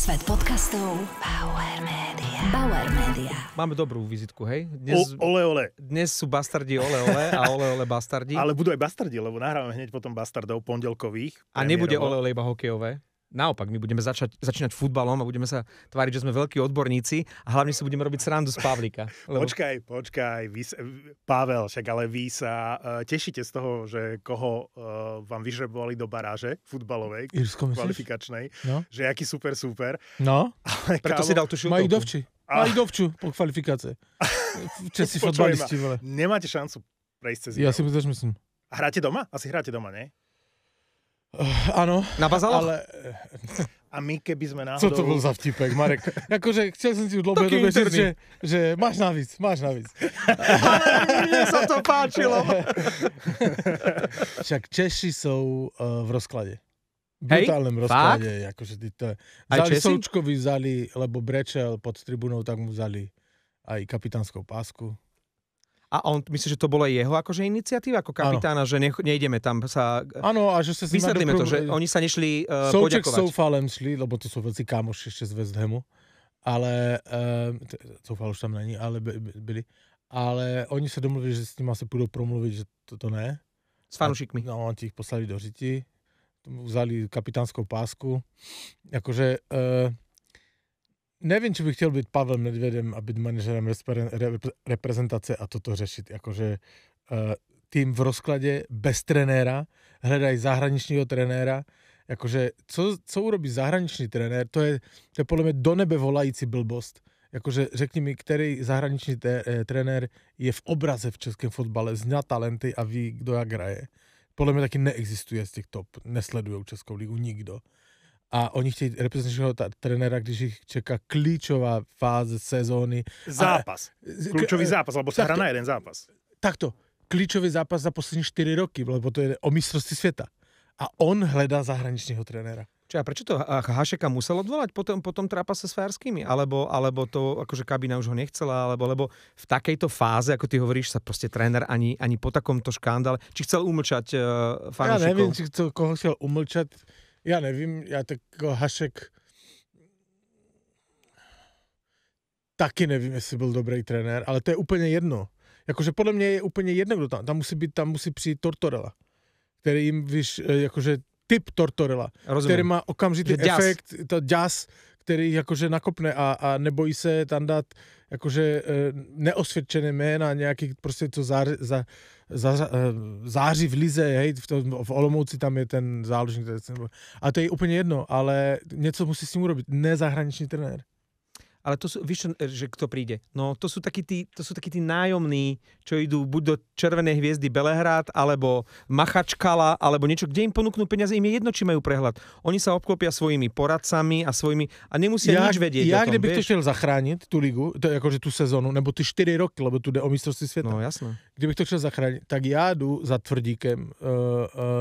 Svet podcastov Bauer Media. Bauer Media. Máme dobrú vizitku, hej? Ole. Dnes sú bastardi ole a ole bastardi. Ale budú aj bastardi, lebo nahrávame hneď potom bastardov pondelkových. A nebude ole iba hokejové. Naopak, my budeme začínať futbalom a budeme sa tváriť, že sme veľkí odborníci a hlavne si budeme robiť srandu z Pavlíka. Lebo... Počkaj, Pavel, však ale vy sa tešíte z toho, že koho vám vyžrebovali do baráže futbalovej, kvalifikačnej, no? Že aký super. No, ale preto si dal tú šiltovku. Mají dovču po kvalifikáce. Česi fotbalisti, vole. Nemáte šancu prejsť cez Ja si tiež myslím. A hráte doma? Asi hráte doma, nie? Áno. Na bazaloch? Ale... A my keby sme náhodou... Co to bol za vtipek, Marek? Akože chcel som si v dlhé dobe že máš navíc. Ale mne sa to páčilo. Však Češi sú v rozklade. Brutálnym rozklade. Akože vzali Součkovi, lebo brečel pod tribúnou, tak mu vzali aj kapitánskou pásku. A on, myslíš, že to bolo jeho akože iniciatíva ako kapitána, že nejdeme tam sa... Áno, a že sa si vysvetlíme to, že oni sa nešli Souček poďakovať. s Soufalem šli, lebo to sú veľcí kámoši ešte z West Hamu, ale Soufal už tam není, ale byli. Ale oni sa domluvili, že s ním asi pôjdu promluviť, že toto ne. S fanúšikmi. No, oni ich poslali do řiti, vzali kapitánskou pásku. Akože... Neviem, či by chcel byť Pavel Nedvedem a byť manažerem reprezentácie a toto řešiť. Akože tým v rozklade bez trenéra, hľadaj zahraničného trenéra. Akože, co urobí zahraničný trenér, to je podľa mňa do nebe volající blbost. Akože, řekni mi, ktorý zahraničný trenér je v obraze v českém fotbale, zná talenty a ví, kdo jak hraje. Podľa mňa taky neexistuje z těch top, nesledujú Českou ligu nikdo. A oni chtějí reprezentačního trenéra, když ich čeká klíčová fáze sezóny. Zápas. Kľúčový zápas, lebo sa hrá na jeden zápas. Takto. Klíčový zápas za poslední 4 roky, lebo to je o mistrovství sveta. A on hledá zahraničního trenéra. Čiže a prečo to Hašeka musel odvolať po tom trápase s Fajerskými? Alebo to, akože kabína už ho nechcela, lebo v takejto fáze, ako ty hovoríš, sa proste tréner ani po takomto škandále, či chcel umlčať fanúšikov? Ja neviem, koho chcel umlčať. Ja nevím, Hašek taky nevím, jestli byl dobrý trenér, ale to je úplně jedno. Jakože podle mě je úplně jedno, kdo tam musí přijít Tortorella, který jim, víš, jakože typ Tortorella, který má okamžitý efekt, to ďas, který jakože nakopne a nebojí se tam dát jakože neosvědčené jména, nějaký prostě co září v lize, hej, v Olomouci tam je ten záložník, a to je úplně jedno, ale něco musí s ním urobiť, nezahraničný trenér. Ale to sú, víš, že kto príde? No, to sú takí tí nájomní, čo idú buď do Červenej hviezdy Belehrad, alebo Machačkala, alebo niečo, kde im ponúknú peniaze, im je jedno, či majú prehľad. Oni sa obklopia svojimi poradcami a nemusia nič vedieť o tom, kdybych to chtěl zachránit, tu ligu, to je akože tu sezónu, nebo ty 4 roky, lebo tu jde o mistrovství světa. No, jasné. Kdybych to chtěl zachránit, tak já jdu za Tvrdíkem,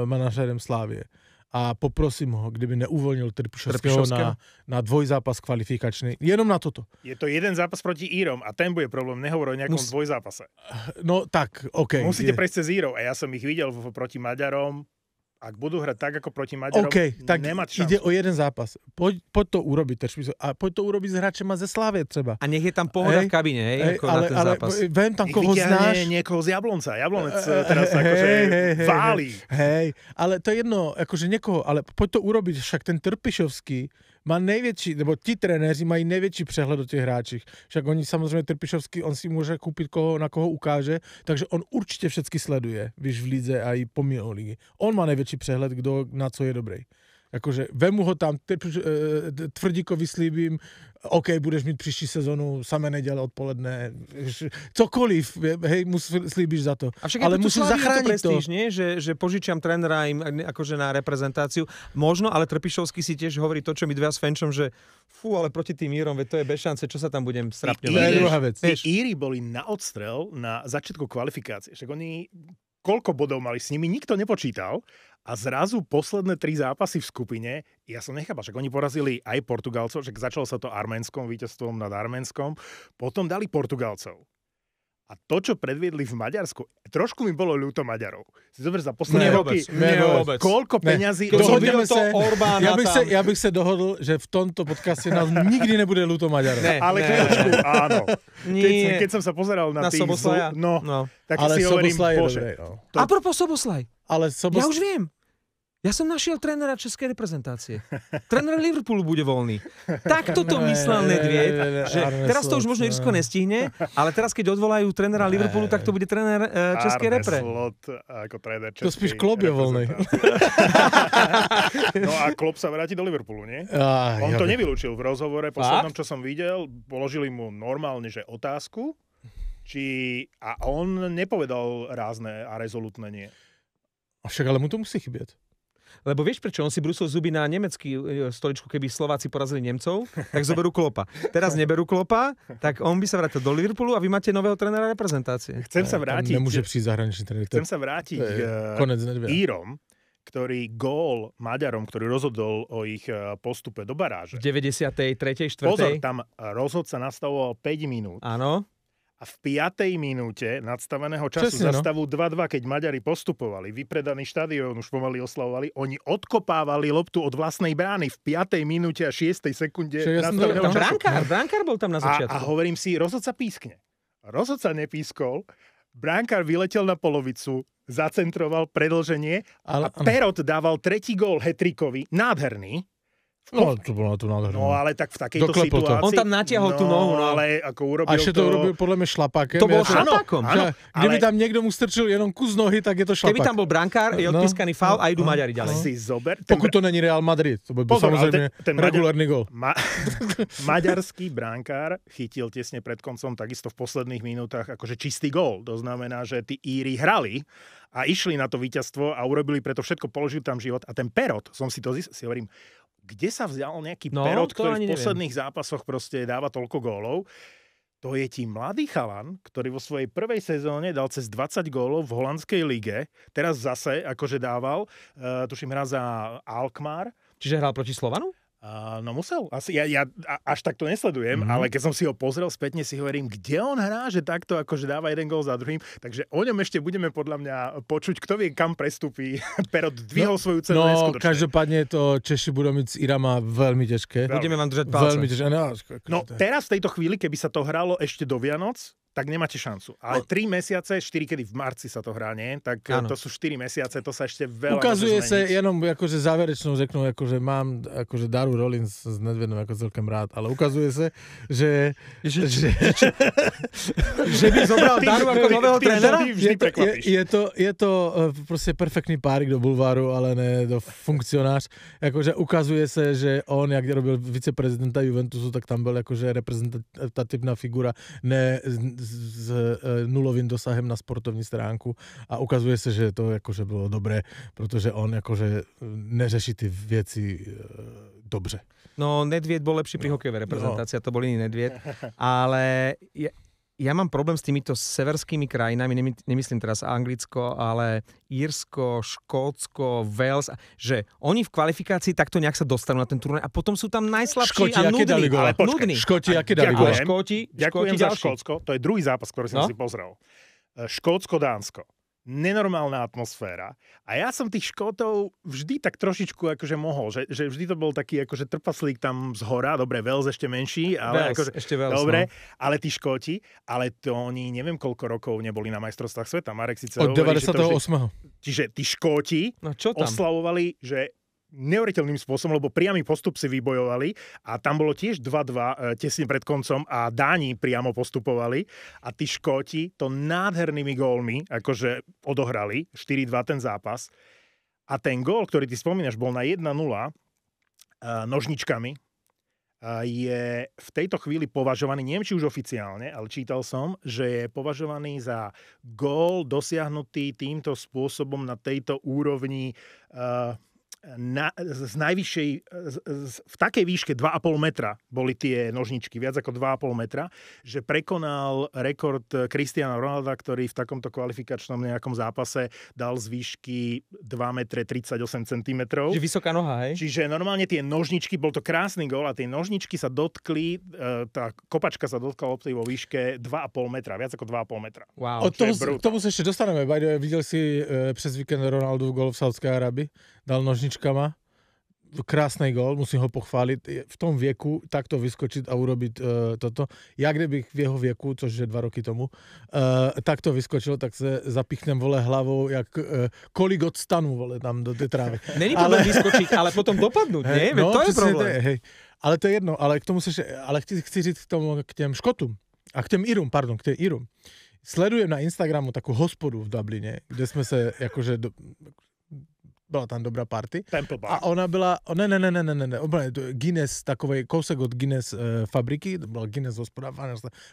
manažerem Slávie. A poprosím ho, kdyby neuvolnil Trpišovského na dvojzápas kvalifikačný. Jenom na toto. Je to jeden zápas proti Írom a ten bude problém. Nehovor o nejakom dvojzápase. No tak, OK. Musíte prejsť cez Írov. A ja som ich videl proti Maďarom. Ak budú hrať tak, ako proti Maďarom, tak nemať šancu. Ide o jeden zápas. Poď to urobiť. A poď to urobiť s hráčema ze Slávie třeba. A nech je tam pohoda v kabíne, hej, ako na ten zápas. Vem tam, koho znáš. Niekoho z Jablonca. Jablonec teraz akože váli. Hej, ale to je jedno, akože niekoho, ale poď to urobiť. Však ten Trpišovský má největší, nebo ti trenéři mají největší přehled o těch hráčích. Však oni samozřejmě Trpišovský, on si může koupit na koho ukáže, takže on určitě všetky sleduje, víš, v líze a i pomimo ligy. On má největší přehled, kdo na co je dobrý. Jakože vemu ho tam, Tvrdíkovi slíbím, OK, budeš mít příští sezonu samé neděle odpoledne, cokoliv, hej, slíbíš za to. A však ale musím zachrániť prestíž, nie? Že požičiam trénera im akože na reprezentáciu. Možno, ale Trpišovský si tiež hovorí to, čo mi dvia s Fenčom, že ale proti tým Írom, to je bez šance, čo sa tam budem strapňovať. Íri boli na odstrel na začiatku kvalifikácie. Však oni koľko bodov mali s nimi, nikto nepočítal. A zrazu posledné 3 zápasy v skupine, ja som nechápal, že oni porazili aj Portugalcov, že začalo sa to arménskom víťazstvom nad Arménskom, potom dali Portugalcov. A to, čo predviedli v Maďarsku, trošku mi bolo ľúto Maďarov. Si zober za posledné roky, koľko peňazí... Dohodneme sa, ja bych se dohodl, že v tomto podcaste nás nikdy nebude ľúto Maďarov. Ale chvíľočku, áno. Keď som sa pozeral na tých... Soboslaja? No, tak ale si hovorím, Soboslaj je bože. dobrý, no. A propos Soboslaj. Ja už viem. Ja som našiel trénera českej reprezentácie. Tréner Liverpoolu bude voľný. Takto to myslel Nedvied, že teraz to už možno Irsko nestihne, ale teraz keď odvolajú trénera Liverpoolu, tak to bude tréner českej repre. Arne Slot ako tréner českej To spíš Klopp je voľný. No a Klopp sa vráti do Liverpoolu, nie? On to nevylúčil v rozhovore. Poslednom, čo som videl, položili mu normálne, že otázku, a on nepovedal rázne a rezolutné nie. A však ale mu to musí chybieť. Lebo vieš, prečo on si brúsil zuby na nemecký stoličku, keby Slováci porazili Nemcov, tak zoberú Kloppa. Teraz neberú Kloppa, tak on by sa vrátil do Liverpoolu a vy máte nového trénera reprezentácie. Chcem sa vrátiť. Nemôže prísť zahraničný tréner. Chcem sa vrátiť k Írom, ktorý gól Maďarom, ktorý rozhodol o ich postupe do baráže. V 93. 4. Pozor, tam rozhodca nastavoval 5 minút. Áno. A v 5. minúte nadstaveného času zastavu 2-2, keď Maďari postupovali, vypredaný štadión už pomaly oslavovali, oni odkopávali loptu od vlastnej brány v 5. minúte a 6. sekunde nadstaveného času. Bránkár bol tam na začiatku. A hovorím si, rozhodca pískne. Rozhodca nepískol, bránkár vyletel na polovicu, zacentroval predĺženie a Perot dával 3. gól hat-trickový, nádherný. No, to bolo na tú nádherný. No, ale tak v takejto situácii... On tam natiahol tú nohu, no. Ale ako urobil a ešte to urobil podľa mňa šlapákem. To bol šlapákom. Kdyby tam niekto mu strčil jenom kus nohy, tak je to šlapák. Keby tam bol brankár, je odpískaný faul a idú Maďari ďalej. Si zober... Pokud to není Real Madrid, to by bol samozrejme regulárny gól. Maďarský brankár chytil tesne pred koncom takisto v posledných minútach akože čistý gól. To znamená, že tí Íri hrali a išli na to víťazstvo a urobili preto všetko, položili tam život. A ten Perot, si hovorím, kde sa vzal nejaký Perot, ktorý v posledných zápasoch proste dáva toľko gólov. To je ti mladý chalan, ktorý vo svojej prvej sezóne dal cez 20 gólov v holandskej lige. Teraz zase akože dával, tuším, hra za Alkmaar. Čiže hral proti Slovanu? No musel. Asi, ja až tak to nesledujem, ale keď som si ho pozrel spätne, si hovorím, kde on hrá, že takto akože dáva jeden gól za druhým. Takže o ňom ešte budeme podľa mňa počuť, kto vie, kam prestúpi. Perot dvihol svoju cenu neskutočne. No, každopádne to Češi budú mať s Irama veľmi ťažké. Budeme vám držať palce. Veľmi ťažké. No, teraz v tejto chvíli, keby sa to hralo ešte do Vianoc, tak nemáte šancu. Ale 3 mesiace, 4 kedy v marci sa to hrá, nie? Tak to sú 4 mesiace, to sa ešte veľa ukazuje sa, jenom akože záverečnou řeknu, akože mám akože Daru Rollins s Nedvedom ako celkem rád, ale ukazuje sa, že by zobral Daru ako nového trénera? Je to proste perfektný párik do bulváru, ale ne do funkcionář. Akože ukazuje sa, že on, jak robil viceprezidenta Juventusu, tak tam byl akože reprezentatívna figura, ne s nulovým dosahem na sportovní stránku a ukazuje sa, že to akože bylo dobré, protože on akože neřeší ty veci dobře. No, Nedvied bol lepší pri hokejovej reprezentácii, to bol iný Nedvied, ale ja mám problém s týmito severskými krajinami, nemyslím teraz Anglicko, ale Írsko, Škótsko, Wales, že oni v kvalifikácii takto nejak sa dostanú na ten turnaj a potom sú tam najslabší a nudní. Ale počkaj, Škóti, aké dali gól? Ďakujem za Škótsko, to je druhý zápas, ktorý som si pozrel. Škótsko-Dánsko. Nenormálna atmosféra. A ja som tých Škótov vždy tak trošičku akože mohol, že vždy to bol taký akože trpaslík tam z hora, dobre, Wales ešte menší, ale Wales, akože, ešte Wales, dobre, ale tí Škóti, ale to oni neviem koľko rokov neboli na majstrovstvách sveta. Marek síce od hovorí, 98. Čiže tí Škóti oslavovali, že neuveriteľným spôsobom, lebo priamy postup si vybojovali a tam bolo tiež 2-2 tesne pred koncom a Dáni priamo postupovali a tí Škóti to nádhernými gólmi akože odohrali, 4-2 ten zápas a ten gól, ktorý ty spomínaš, bol na 1-0 nožničkami, je v tejto chvíli považovaný, neviem či už oficiálne, ale čítal som, že je považovaný za gól dosiahnutý týmto spôsobom na tejto úrovni z najvyššej, v takej výške 2,5 metra boli tie nožničky, viac ako 2,5 metra, že prekonal rekord Cristiana Ronalda, ktorý v takomto kvalifikačnom nejakom zápase dal z výšky 2 metre 38 cm. Že vysoká noha, hej? Čiže normálne tie nožničky, bol to krásny gól a tie nožničky sa dotkli, tá kopačka sa dotkla lopty vo výške 2,5 metra, viac ako 2,5 metra. Wow. K tomu sa ešte dostaneme. Videl si přes víkend Ronaldov gól v Saudskej Arabii? Dal nožničkama. Krásny gól, musím ho pochváliť. V tom vieku takto vyskočiť a urobiť toto. Ja kdybych v jeho vieku, což je 2 roky tomu, takto vyskočil, tak sa zapichnem, vole, hlavou, jak kolik od stanu, vole, tam do tej trávy. Není problém vyskočiť, ale potom dopadnúť, nie? No, to je problém. Hej. Ale to je jedno, ale k tomu sa chci říct k tým Škotom a k tým Írom. Sledujem na Instagramu takú hospodu v Dubline, kde sme sa akože byla tam dobrá party. Temple Bar. A ona byla, Guinness, takovej kousek od Guinness fabriky, to byla Guinness hospoda,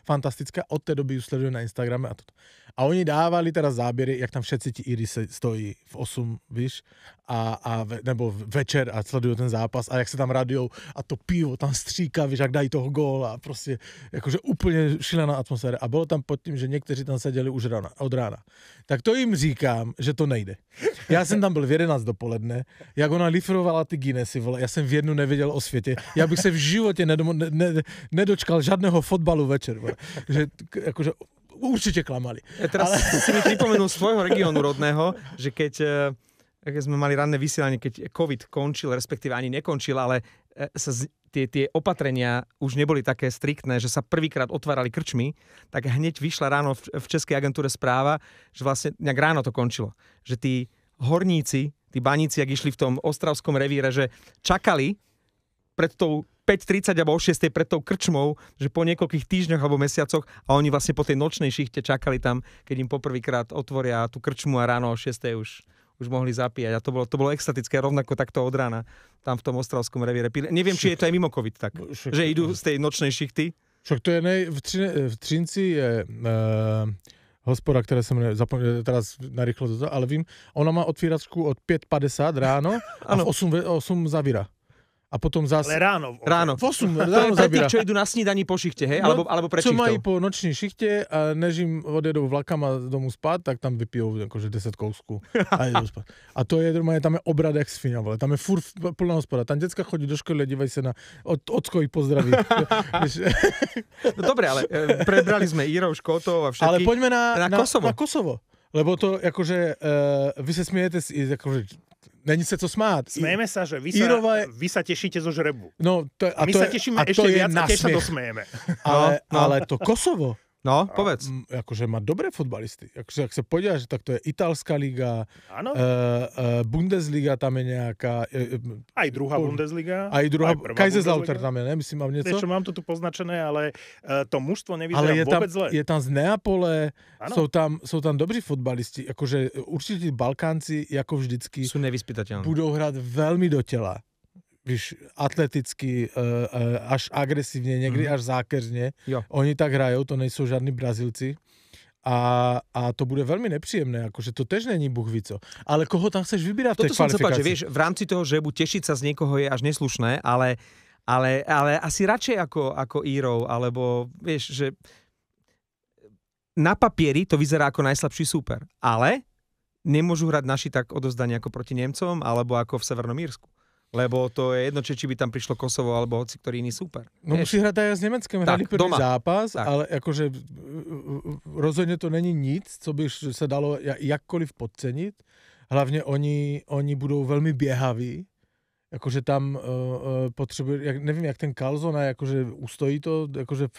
fantastická, od té doby ju sledujem na Instagrame a toto. A oni dávali teraz záběry, jak tam všetci ti Íri stojí v 8, víš, nebo večer a sledujú ten zápas a jak sa tam radujou a to pivo tam stříká, víš, jak dají toho góla a prostě jakože úplně šílená atmosféra. A bylo tam pod tím, že někteří tam seděli už od rána. Tak to jim říkám, že to nejde. Já jsem tam byl v 11 dopoledne, jak ona lifrovala ty Guinnessy, vole, já jsem v jednu nevěděl o světě. Já bych se v životě nedočkal žádného fotbalu večer, vole. Že, akože, určite klamali. Teraz si mi pripomenul z tvojho regiónu rodného, že keď sme mali ranné vysielanie, keď COVID končil, respektíve ani nekončil, ale sa tie opatrenia už neboli také striktné, že sa prvýkrát otvárali krčmy, tak hneď vyšla ráno v Českej agentúre správa, že vlastne nejak ráno to končilo. Že tí horníci, tí baníci, jak išli v tom ostravskom revíre, že čakali pred tou 5:30 alebo o 6:00 pred tou krčmou, že po niekoľkých týždňoch alebo mesiacoch a oni vlastne po tej nočnej šichte čakali tam, keď im poprvýkrát otvoria tú krčmu a ráno o 6:00 už mohli zapíjať. A to bolo extatické, rovnako takto od rána tam v tom ostravskom revíre. Neviem, či je to aj mimo COVID tak, že idú z tej nočnej šichty. Však to je v Třinci je hospoda, ktoré som zapomněl teraz narýchlo toto, ale vím, ona má otvíračku od 5:50 ráno a v 8 zavíra. A potom zase... Ale ráno. V 8 To je ráno pre zavíra. tých, čo idú na snídaní po šichte, hej? Alebo pred čo šichtou. mají po noční šichte a než im odjedou vlakama domů spát, tak tam vypijou akože 10 kousků a idú spát. A to je, tam je obrad jak svinia, vole. Tam je furt plná hospoda. Tam decka chodí do školy a dívajú sa na ocko ich pozdraví. No dobre, ale prebrali sme Írov, Škótov a všetkých. Ale poďme na Kosovo. Na Kosovo. Lebo to akože vy sa smiete akože není sa co smát. Smejeme sa, že vy sa tešíte zo žrebu. No, a my sa tešíme ešte viac a tiež sa dosmejeme. Ale to Kosovo, No, povedz. Akože má dobré fotbalisty. Akože, ak sa podívaš, tak to je italská liga, Bundesliga tam je nejaká. Aj druhá Bundesliga. Aj druhá, Kaiserslautern tam je, ne? Myslím, mám niečo. Vieš čo, mám to tu poznačené, ale to mužstvo nevyzerá vôbec zle. Je tam z Neapole, sú tam dobrí fotbalisti. Akože určite Balkánci, ako vždycky, sú nevyspytateľní. Budú hrať veľmi do tela. Víš, atleticky, až agresívne, niekdy až zákeřne. Jo. Oni tak hrajú, to nejsou žádní Brazílci. A to bude veľmi nepříjemné, akože to tež není buchvico. Ale koho tam chceš vybírať v tej kvalifikácii? Toto som chcel povedať, že vieš, v rámci toho žrebu tešiť sa z niekoho je až neslušné, ale asi radšej ako Írov, alebo vieš, že na papieri to vyzerá ako najslabší súper, ale nemôžu hrať naši tak odovzdanie ako proti Nemcom, alebo ako v Severnom Írsku. Lebo to je jedno, či by tam prišlo Kosovo alebo hoci ktorý iný super. No musí hrať aj s Nemeckem, hrali prvý zápas, tak. Ale akože rozhodne to není nic, co by sa dalo jakkoliv podceniť. Hlavne oni budú veľmi biehaví. Akože tam potrebujú, neviem, jak ten Calzona, akože ustojí to, akože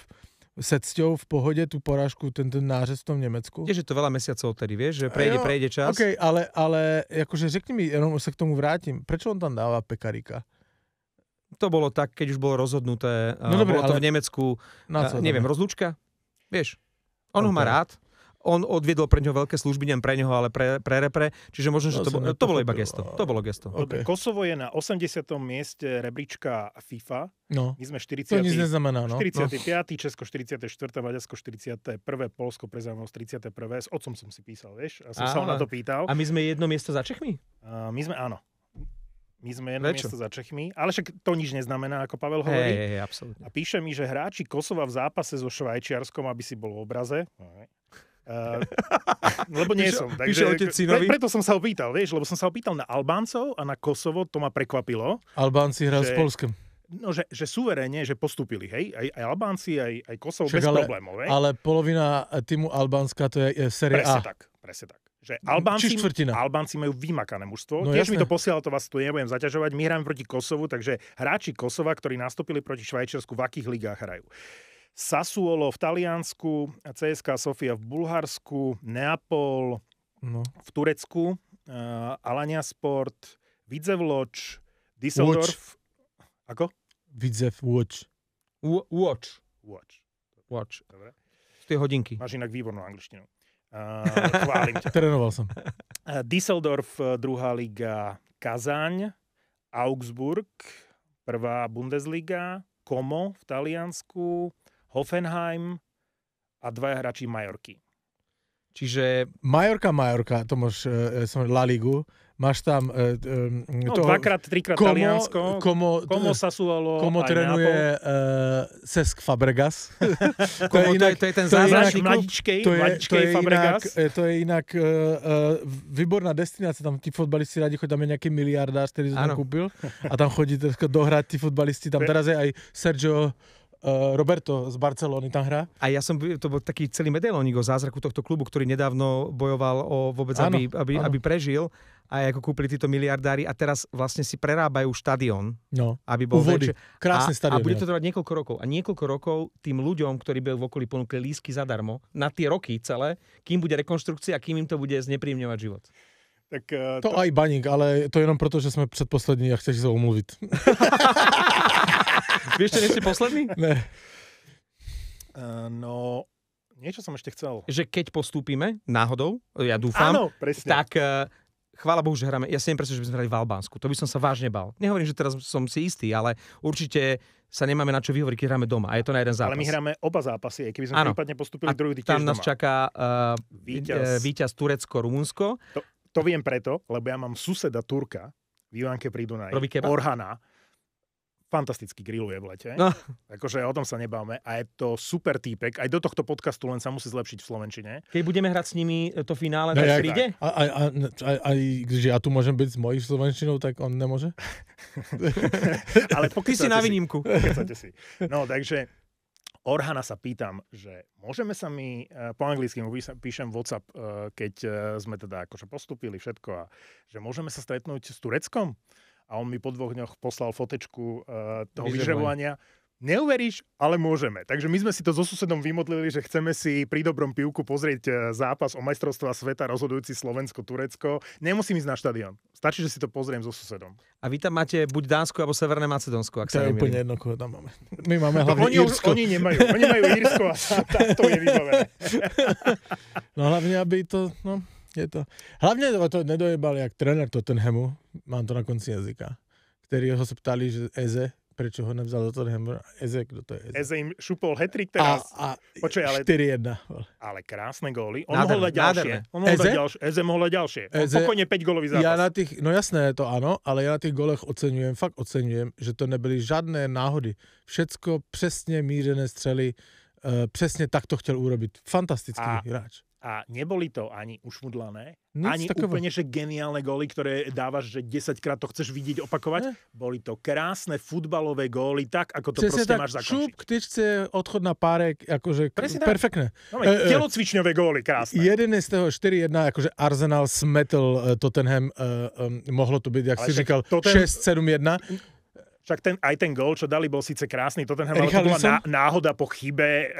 se cťou v pohode tú porážku, ten nářez v tom Nemecku. Je, že to veľa mesiacov tedy, vieš, že prejde čas. OK, ale akože řekni mi, jenom sa k tomu vrátim, prečo on tam dáva Pekarika? To bolo tak, keď už bolo rozhodnuté, dobre, bolo to v Nemecku, neviem, rozlúčka, vieš, on ho má rád. On odviedol pre ňoho veľké služby, neviem pre ňoho, ale pre repre, čiže možno, že to bolo iba gesto. To bolo gesto. Okay. Kosovo je na 80. mieste rebríčka FIFA. No. My sme 40. To nič neznamená, no. 45. Česko 44. Maďarsko 41. Polsko pre zaujímavosť 31. S otcom som si písal, vieš? A som sa ho na to pýtal. A my sme jedno miesto za Čechmi? My sme, áno. My sme jedno Prečo? miesto za Čechmi, ale však to nič neznamená, ako Pavel hovorí. Hej, absolútne. A píše mi, že hráči Kosova v zápase so Švajčiarskom, aby si bol v obraze. Lebo nie som. Píše otec synovi. Preto som sa ho pýtal, vieš, lebo som sa ho pýtal na Albáncov a na Kosovo, to ma prekvapilo. Albánci hrajú s Polskem. No, že suverénne, že postúpili, hej? Aj Albánci, aj Kosovo, Však bez problémov, hej? Ale polovina týmu Albánska to je série A. Presne tak. Že štvrtina. Albánci majú vymakané mužstvo. No, Tiež jasné. mi to posielal, to vás tu nebudem zaťažovať. My hráme proti Kosovu, takže hráči Kosova, ktorí nastúpili proti Švajčiarsku, v akých ligách hrajú? Sassuolo v Taliansku, CSKA Sofia v Bulharsku, Neapol v Turecku, Alanya Sport, Vidzev Łódź, Düsseldorf. Ako? Vidzev Łódź. Watch. Dobre. Z tej hodinky. Máš inak výbornú angličtinu. Chválim ťa. Trénoval som. Düsseldorf, druhá liga, Kazaň, Augsburg, prvá Bundesliga, Como v Taliansku, Hoffenheim a dvaja hráči Majorky. Čiže... Majorka, to máš La Ligu. Máš tam... dvakrát, trikrát Taliansko, Como Sassuolo, Como aj trénuje Cesc Fabregas. To je ten zázračný klub. Mladičkej Fabregas. To je inak výborná destinácia. Tam tí fotbalisti radi chodí, tam je nejaký miliardár, ktorý to tam kúpil. A tam chodí dohrať tí fotbalisti. Tam teraz je aj Sergio Roberto z Barcelony tam hrá. A to bol taký celý medailónik o zázraku tohto klubu, ktorý nedávno bojoval vôbec, aby prežil. A ako kúpili títo miliardári a teraz vlastne si prerábajú štadión, aby bol väčšie. Krásny stadión. A bude to trvať niekoľko rokov. A niekoľko rokov tým ľuďom, ktorí by v okolí ponúkli lístky zadarmo, na tie roky celé, kým bude rekonštrukcia a kým im to bude znepríjemňovať život. Tak, to aj Baník, ale to jenom proto, že sme předposlední a chceš sa umluviť. Vieš, čo nie ste poslední? Ne. No, niečo som ešte chcel. Že keď postúpime, náhodou, ja dúfam, áno, presne. Tak chvála Bohu, že hráme. Ja si neviem predstaviť, že by sme hrali v Albánsku. To by som sa vážne bal. Nehovorím, že teraz som si istý, ale určite sa nemáme na čo vyhovoriť, keď hráme doma. A je to na jeden zápas. Ale my hráme oba zápasy, aj keby sme prípadne postúpili druhý tiež tam doma. nás čaká víťaz Turecko-Rumunsko. To viem preto, lebo ja mám suseda Turka v Ivánke pri Dunaji. Orhana. Fantasticky grilluje v lete. No. Akože o tom sa nebáme. A je to super týpek. Aj do tohto podcastu len sa musí zlepšiť v slovenčine. Keď budeme hrať s nimi to finále, tak príde? A že ja tu môžem byť s mojou slovenčinou, tak on nemôže? Ale ty si na výnimku. Si. No, takže Orhana sa pýtam, že môžeme sa po anglicky píšem WhatsApp, keď sme teda akože postupili všetko a že môžeme sa stretnúť s Tureckom? A on mi po 2 dňoch poslal fotečku toho vyžrebovania. Neuveríš, ale môžeme. Takže my sme si to so susedom vymodlili, že chceme si pri dobrom pivku pozrieť zápas o majstrovstvá sveta rozhodujúci Slovensko-Turecko. Nemusím ísť na štadión. Stačí, že si to pozriem so susedom. A vy tam máte buď Dánsko, alebo Severné Macedónsko, ak sa nemýlim. To je úplne jedno, koho tam máme. My máme hlavne Írsko. Oni nemajú Írsko a to je vybavené. No hlavne, aby to... No. Je to. Hlavne to nedojebal jak tréner Tottenhamu, mám to na konci jazyka, ktorý ho sa ptali, že Eze, prečo ho nevzal do Tottenhamu. Eze, kto to je Eze? Eze im šupol hat-trick teraz. Počuj, ale 4-1. Ale krásne góly. On mohol dať ďalšie. Eze mohol dať ďalšie. Pokojne 5-gólový zápas. Ja na tých, no jasné, to áno, ale ja na tých golech fakt oceňujem, že to nebyly žádné náhody. Všetko presne mířené střely, presne tak to chcel urobiť. Fantastický hráč. A neboli to ani ušmudlané, ani úplne, že geniálne góly, ktoré dávaš, že 10-krát to chceš vidieť opakovať. Boli to krásne futbalové góly, tak ako to presne proste tak, máš zakončiť. Šup, ktyčce, odchod na párek, akože perfektné. No, telocvičňové góly, krásne. Jeden z toho 4-1, akože Arsenal smetl Tottenham, mohlo to byť, jak si říkal, 6-7-1. Však aj ten gól, čo dali, bol síce krásny. Tottenham, ale to bola náhoda po chybe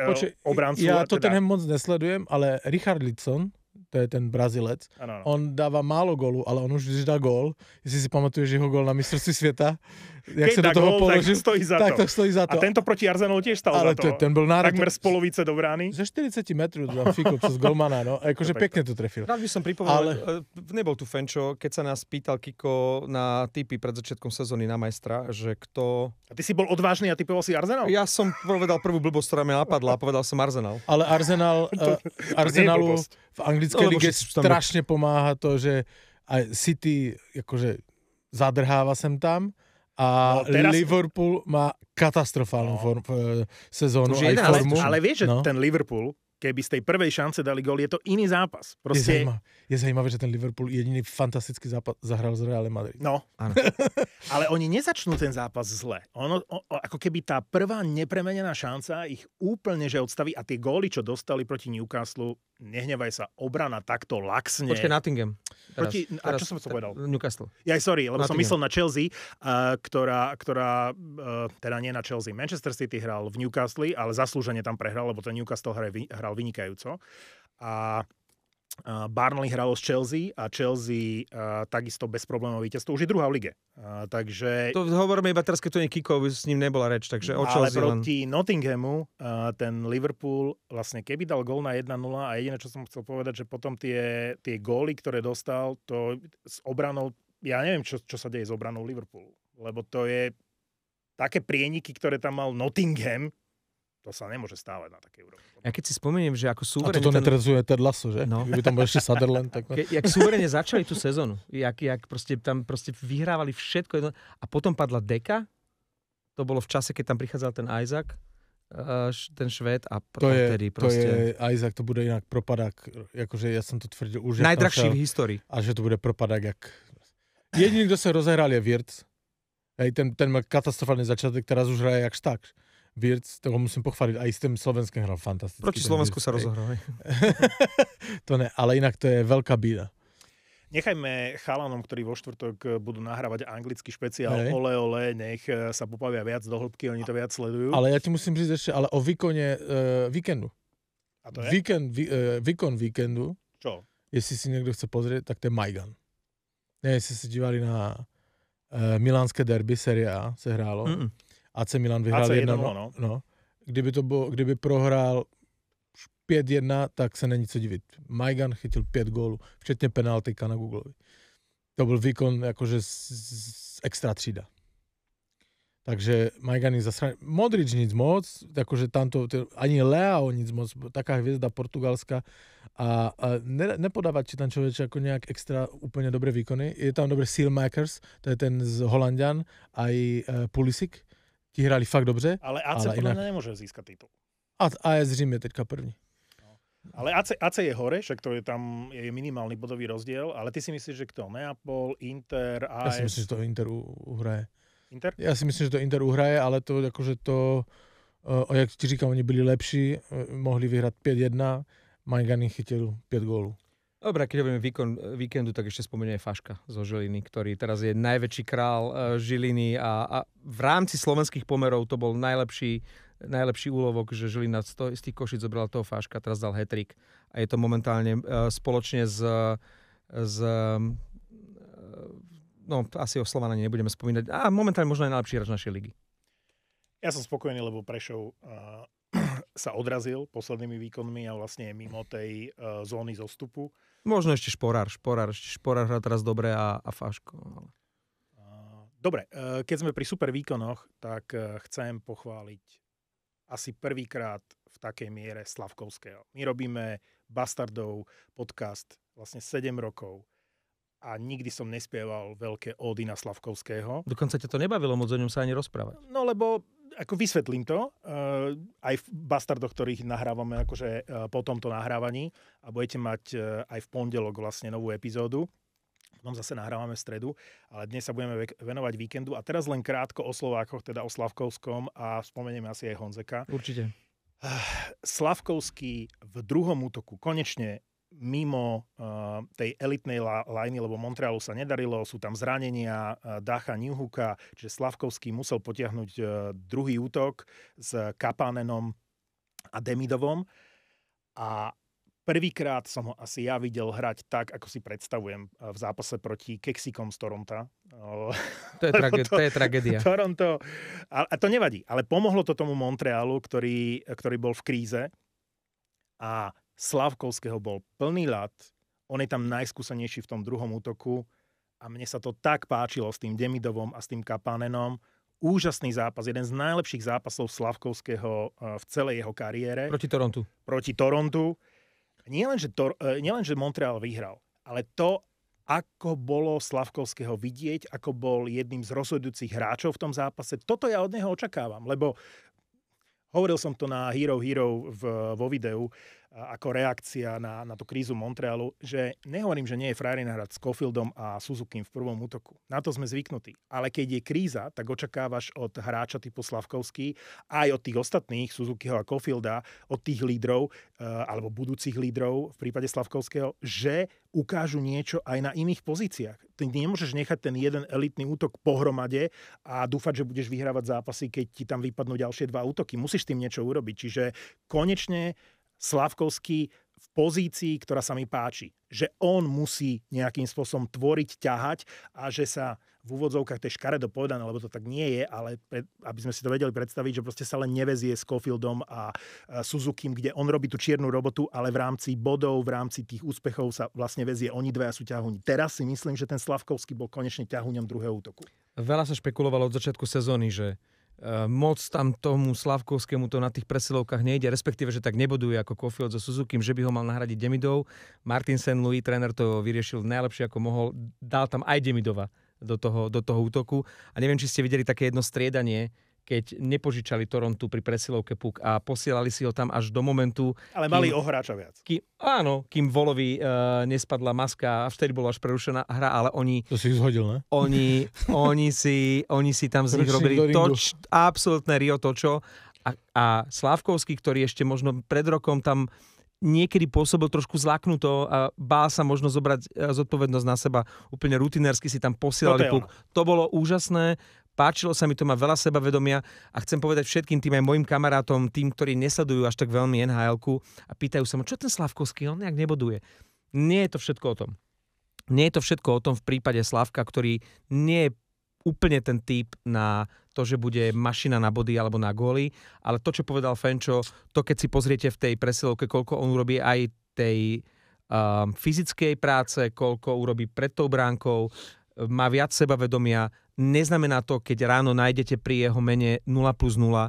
obrancu. Ja Tottenham moc nesledujem, ale Richarlison, to je ten Brazilec, on dáva málo gólu, ale on už vždy dá gól. Jestli si pamatuješ jeho gól na mistrovství sveta, jak sa do toho položil, tak to stojí za to. A tento proti Arsenalu tiež stal ale za to. Ten bol takmer z polovice do brány. Ze 40 metrov dva fikol cez golmana, no. Akože pekne to trefil. Rád by som pripomenul, nebol tu Fenčo, keď sa nás pýtal Kiko na tipy pred začiatkom sezóny na majstra, že kto... A ty si bol odvážny a typoval si Arsenal? Ja som povedal prvú blbosť, ktorá mi napadla a povedal som Arsenal. Ale Arsenalu v anglickej lige strašne pomáha to, že aj City, akože zadrháva sem tam a teraz... Liverpool má katastrofálnu sezónu aj formu. Ale vieš, že ten Liverpool, keby z tej prvej šance dali gól, je to iný zápas. Proste... Je zajímavé, že ten Liverpool jediný fantastický zápas zahral z Real Madrid. No, ale oni nezačnú ten zápas zle. Ako keby tá prvá nepremenená šanca ich úplne že odstaví a tie góly, čo dostali proti Newcastle, nehnevaj sa, obrana takto laxne. Počkej, Nottingham. A čo som povedal? Newcastle. Sorry, lebo Nottingham. som myslel na Chelsea, ktorá teda nie na Chelsea. Manchester City hral v Newcastle, ale zaslúžene tam prehral, lebo ten Newcastle hral vynikajúco. A Burnley hralo s Chelsea a Chelsea takisto bez problémov víťazstvo. Už je druhá v lige. Takže... To hovoríme iba teraz, keď to nie Kiko, s ním nebola reč, takže o ale Chelsea proti Nottinghamu ten Liverpool vlastne keby dal gól na 1-0 a jediné, čo som chcel povedať, že potom tie góly, ktoré dostal, to s obranou, ja neviem, čo sa deje s obranou Liverpoolu, lebo to je také prieniky, ktoré tam mal Nottingham, to sa nemôže stávať na takej úrovni. Ja keď si spomeniem, že ako A súverene... toto netrezuje Ted Lasso, že? No. Kdyby tam bol ešte Sutherland, tak... Jak súverene začali tú sezónu, jak tam vyhrávali všetko a potom padla deka, to bolo v čase, keď tam prichádzal ten Isaac, ten Švéd a vtedy proste... Isaac, to bude inak propadák, akože ja som to tvrdil už... Najdrahší v histórii. A že to bude propadák, jak... Jediný, kto sa rozehral, je Wirtz. Ten má katastrofálny začiatek, teraz už hraje jak šták. Wirtz, toho musím pochváliť, aj s tým Slovenským hral fantasticky. Proti Slovensku sa rozohral. To ne, ale inak to je veľká bída. Nechajme chalanom, ktorí vo štvrtok budú nahrávať anglický špeciál Ole, nech sa popavia viac do hĺbky, oni to viac sledujú. Ale ja ti musím říct ešte, ale o výkone víkendu. A to je? Výkon víkendu, čo? Jestli si niekto chce pozrieť, tak to je Majgan. Ne, jestli si dívali na milánske derby, Serie A se hrálo. AC Milan vyhrál 1-0. No. Kdyby prohrál 5-1, tak se není co divit. Majgan chytil 5 gólů, včetně penaltyka na Googlovi. To byl výkon jakože z extra třída. Takže Majgan je zasraný. Modrič nic moc, akože tamto, ani Leao nic moc, taká hviezda portugalská a nepodávať či tam človeče ako nejak extra úplne dobré výkony. Je tam dobré Sealmakers, to je ten z Holandian, aj Pulisic. Ti hrali fakt dobře. Ale AC podľa mňa nemôže získať titul. AS Řím je teďka první. No. Ale AC je hore, však to je tam je minimálny bodový rozdiel, ale ty si myslíš, že kto? Neapol, Inter, AS? Ja si myslím, že to Inter uhraje. Inter? Ja si myslím, že to Inter uhraje, ale to akože to, jak ti říkám, oni byli lepší, mohli vyhrať 5-1, Majgan chytil 5 gólů. Dobre, keď hovoríme víkendu, tak ešte spomeniem aj Faška zo Žiliny, ktorý teraz je najväčší král Žiliny a v rámci slovenských pomerov to bol najlepší úlovok, že Žilina z tých Košic zobrala toho Faška, teraz dal hat-trick a je to momentálne spoločne asi o Slovana nebudeme spomínať, a momentálne možno aj najlepší hráč našej ligy. Ja som spokojný, lebo Prešov sa odrazil poslednými výkonmi a vlastne je mimo tej zóny zostupu. Možno ešte Šporár hrá teraz dobre a Faško. Ale... Dobre, keď sme pri super výkonoch, tak chcem pochváliť asi prvýkrát v takej miere Slavkovského. My robíme Bastardov podcast vlastne 7 rokov a nikdy som nespieval veľké ódy na Slavkovského. Dokonca ťa to nebavilo moc o ňom sa ani rozprávať. No lebo ako vysvetlím to, aj v Bastardoch, ktorých nahrávame akože po tomto nahrávaní a budete mať aj v pondelok vlastne novú epizódu. Potom zase nahrávame v stredu, ale dnes sa budeme venovať víkendu a teraz len krátko o Slovákoch, teda o Slavkovskom a spomenieme asi aj Honzeka. Určite. Slavkovský v druhom útoku konečne mimo tej elitnej lajny, lebo Montrealu sa nedarilo, sú tam zranenia Dacha, Newhooka, čiže Slavkovský musel potiahnuť druhý útok s Kapanenom a Demidovom a prvýkrát som ho asi ja videl hrať tak, ako si predstavujem v zápase proti Keksikom z Toronta. To je tragédia. Toronto. A to nevadí, ale pomohlo to tomu Montrealu, ktorý bol v kríze a Slavkovského bol plný ľad, on je tam najskúsenejší v tom druhom útoku a mne sa to tak páčilo s tým Demidovom a s tým Kapanenom. Úžasný zápas, jeden z najlepších zápasov Slavkovského v celej jeho kariére. Proti Torontu. Nie len, že Montreal vyhral, ale to, ako bolo Slavkovského vidieť, ako bol jedným z rozhodujúcich hráčov v tom zápase. Toto ja od neho očakávam, lebo hovoril som to na Hero vo videu, ako reakcia na tú krízu Montrealu, že nehovorím, že nie je frajerina hrať s Caulfieldom a Suzukim v prvom útoku. Na to sme zvyknutí. Ale keď je kríza, tak očakávaš od hráča typu Slavkovský, aj od tých ostatných, Suzukiho a Caulfielda, od tých lídrov, alebo budúcich lídrov v prípade Slavkovského, že ukážu niečo aj na iných pozíciách. Ty nemôžeš nechať ten jeden elitný útok pohromade a dúfať, že budeš vyhrávať zápasy, keď ti tam vypadnú ďalšie 2 útoky. Musíš tým niečo urobiť. Čiže konečne Slavkovský v pozícii, ktorá sa mi páči. Že on musí nejakým spôsobom tvoriť, ťahať a že sa v úvodzovkách, to je škaredo povedané, lebo to tak nie je, ale aby sme si to vedeli predstaviť, že proste sa len nevezie s Caulfieldom a Suzukim, kde on robí tú čiernu robotu, ale v rámci bodov, v rámci tých úspechov sa vlastne vezie. Oni dvaja sú ťahuň. Teraz si myslím, že ten Slavkovský bol konečne ťahuňom druhého útoku. Veľa sa špekulovalo od začiatku sezóny, že moc tam tomu Slavkovskému to na tých presilovkách nejde, respektíve, že tak neboduje ako Caulfield so Suzukim, že by ho mal nahradiť Demidov. Martin St-Louis, tréner, to vyriešil najlepšie ako mohol, dal tam aj Demidova do toho útoku. A neviem, či ste videli také jedno striedanie, keď nepožičali Torontu pri presilovke puk a posielali si ho tam až do momentu. Ale mali o hráča viac. Kým Volovi nespadla maska a vtedy bola až prerušená hra, ale oni... To si ich zhodil, ne? Oni si tam z nich robili absolútne Rio Točo a Slavkovský, ktorý ešte možno pred rokom tam niekedy pôsobil trošku zlaknuto a bál sa možno zobrať zodpovednosť na seba. Úplne rutinérsky si tam posielali puk. To bolo úžasné. Páčilo sa mi to, má veľa sebavedomia a chcem povedať všetkým tým aj mojim kamarátom, tým, ktorí nesledujú až tak veľmi NHL-ku a pýtajú sa ma, čo ten Slavkovský, on nejak neboduje. Nie je to všetko o tom. Nie je to všetko o tom v prípade Slavka, ktorý nie je úplne ten typ na to, že bude mašina na body alebo na góly, ale to, čo povedal Fenčo, to keď si pozriete v tej presilovke, koľko on urobí aj tej fyzickej práce, koľko urobí pred tou bránkou, má viac sebavedomia. Neznamená to, keď ráno nájdete pri jeho mene 0+0,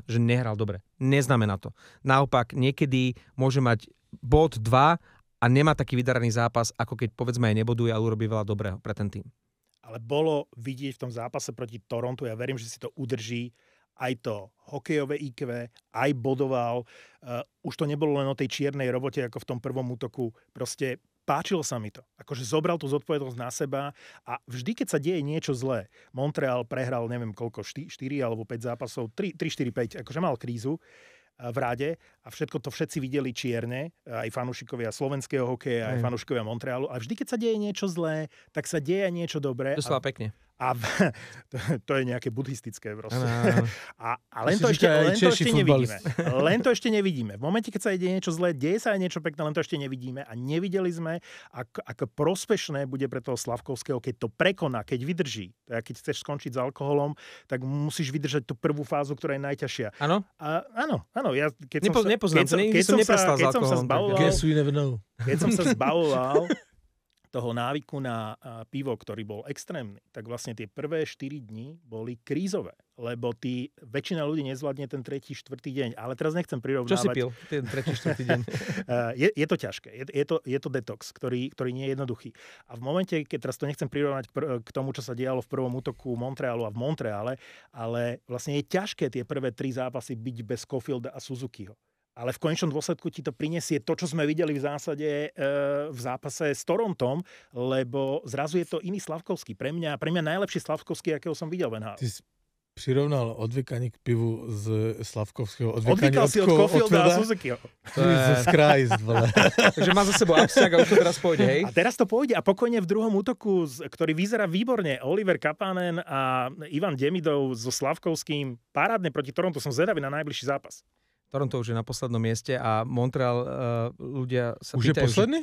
že nehral dobre. Neznamená to. Naopak, niekedy môže mať bod 2 a nemá taký vydaraný zápas, ako keď povedzme aj neboduje, ale urobí veľa dobrého pre ten tým. Ale bolo vidieť v tom zápase proti Torontu, ja verím, že si to udrží, aj to hokejové IQ, aj bodoval. Už to nebolo len o tej čiernej robote, ako v tom prvom útoku. Proste páčilo sa mi to. Akože zobral tú zodpovednosť na seba a vždy, keď sa deje niečo zlé, Montreal prehral, neviem koľko, 4 alebo 5 zápasov, 3, 4, 5, akože mal krízu v rade a všetci videli čierne, aj fanúšikovia slovenského hokeja, aj fanúšikovia Montrealu. A vždy, keď sa deje niečo zlé, tak sa deje niečo dobré. To slova pekne. A to je nejaké buddhistické proste. A len to ešte nevidíme. Len to ešte nevidíme. V momente, keď sa deje niečo zlé, deje sa aj niečo pekné, len to ešte nevidíme. A nevideli sme, ako prospešné bude pre toho Slavkovského, keď to prekoná, keď vydrží. Keď chceš skončiť s alkoholom, tak musíš vydržať tú prvú fázu, ktorá je najťažšia. Áno? Áno. Ja, keď som sa zbavoval toho návyku na pivo, ktorý bol extrémny, tak vlastne tie prvé 4 dní boli krízové, lebo väčšina ľudí nezvládne ten 3., 4. deň, ale teraz nechcem prirovnávať. Čo si pil ten 3., 4. deň? Je to ťažké, je to detox, ktorý nie je jednoduchý. A v momente, keď teraz to nechcem prirovnať k tomu, čo sa dialo v prvom útoku Montrealu a v Montreale, ale vlastne je ťažké tie prvé 3 zápasy byť bez Caulfielda a Suzukiho. Ale v konečnom dôsledku ti to prinesie to, čo sme videli v zásade v zápase s Torontom, lebo zrazu je to iný Slavkovský. Pre mňa najlepší Slavkovský, akého som videl v NHL. Ty si prirovnal odvykanie k pivu z Slavkovského. Odvykal si od Caulfielda a Suzukiho. Jesus Christ, vole. Takže má za sebou absťak a už to teraz pôjde, hej? A teraz to pôjde a pokojne v druhom útoku, ktorý vyzerá výborne, Oliver Kapanen a Ivan Demidov so Slavkovským parádne proti Torontu. Som zvedavý na najbližší zápas. Toronto už je na poslednom mieste a Montreal ľudia sa už pýtajú... Už je posledný?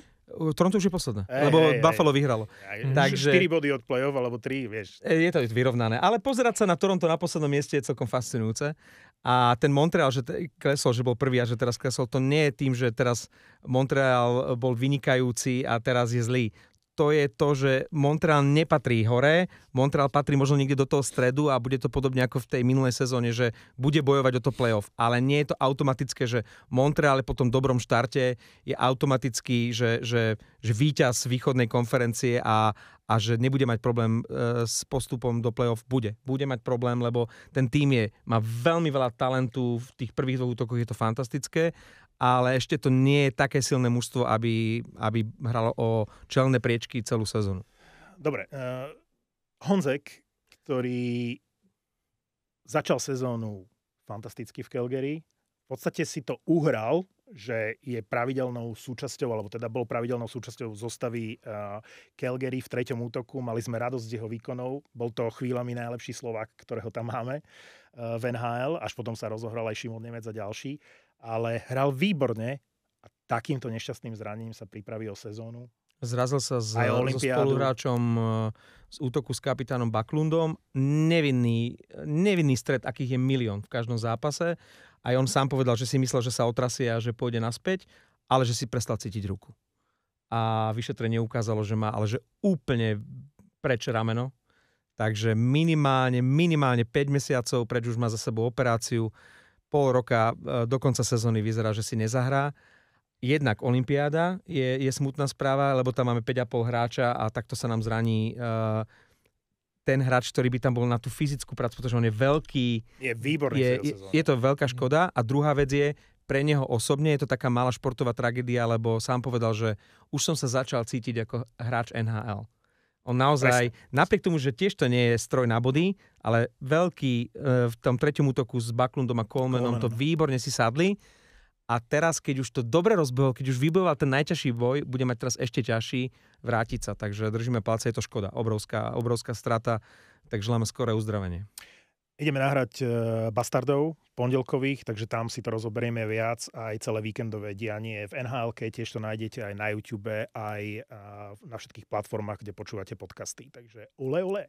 Toronto už je posledné, lebo Buffalo vyhralo. Takže 4 body od play-off, alebo 3, vieš. Je to vyrovnané. Ale pozerať sa na Toronto na poslednom mieste je celkom fascinujúce. A ten Montreal, že klesol, že bol prvý a že teraz klesol, to nie je tým, že teraz Montreal bol vynikajúci a teraz je zlý. To je to, že Montreal nepatrí hore, Montreal patrí možno niekde do toho stredu a bude to podobne ako v tej minulej sezóne, že bude bojovať o to playoff. Ale nie je to automatické, že Montreal po tom dobrom štarte je automatický, že víťaz východnej konferencie a a že nebude mať problém s postupom do play-off. Bude mať problém, lebo ten tým má veľmi veľa talentu, v tých prvých 2 útokoch je to fantastické, ale ešte to nie je také silné mužstvo, aby hralo o čelné priečky celú sezónu. Dobre, Honzek, ktorý začal sezónu fantasticky v Calgary, v podstate si to uhral, že je pravidelnou súčasťou, alebo teda bol pravidelnou súčasťou zostavy Calgary v 3. útoku. Mali sme radosť z jeho výkonov. Bol to chvíľami najlepší Slovák, ktorého tam máme v NHL. Až potom sa rozohral aj Šimon Nemec a ďalší. Ale hral výborne a takýmto nešťastným zranením sa pripraví o sezónu. Zrazil sa so spoluhráčom z útoku s kapitánom Backlundom. Nevinný stret, akých je milión v každom zápase. Aj on sám povedal, že si myslel, že sa otrasie a že pôjde naspäť, ale že si prestal cítiť ruku. A vyšetrenie ukázalo, že má, ale že úplne preč rameno. Takže minimálne 5 mesiacov preč, už má za sebou operáciu. Pol roka do konca sezóny vyzerá, že si nezahrá. Jednak olympiáda je smutná správa, lebo tam máme 5,5 hráča a takto sa nám zraní ten hráč, ktorý by tam bol na tú fyzickú prácu, pretože on je veľký. Je výborný. Je to veľká škoda. A druhá vec je, pre neho osobne je to taká malá športová tragédia, lebo sám povedal, že už som sa začal cítiť ako hráč NHL. On naozaj, napriek tomu, že tiež to nie je stroj na body, ale veľký v tom 3. útoku s Backlundom a Colemanom to výborne si sadli. A teraz, keď už to dobre rozbehol, keď už vybojoval ten najťažší boj, bude mať teraz ešte ťažší vrátiť sa. Takže držíme palce, je to škoda. Obrovská strata, tak želáme skoré uzdravenie. Ideme nahrať Bastardov pondelkových, takže tam si to rozoberieme viac. Aj celé víkendové dianie v NHL-ke, tiež to nájdete aj na YouTube, aj na všetkých platformách, kde počúvate podcasty. Takže ole.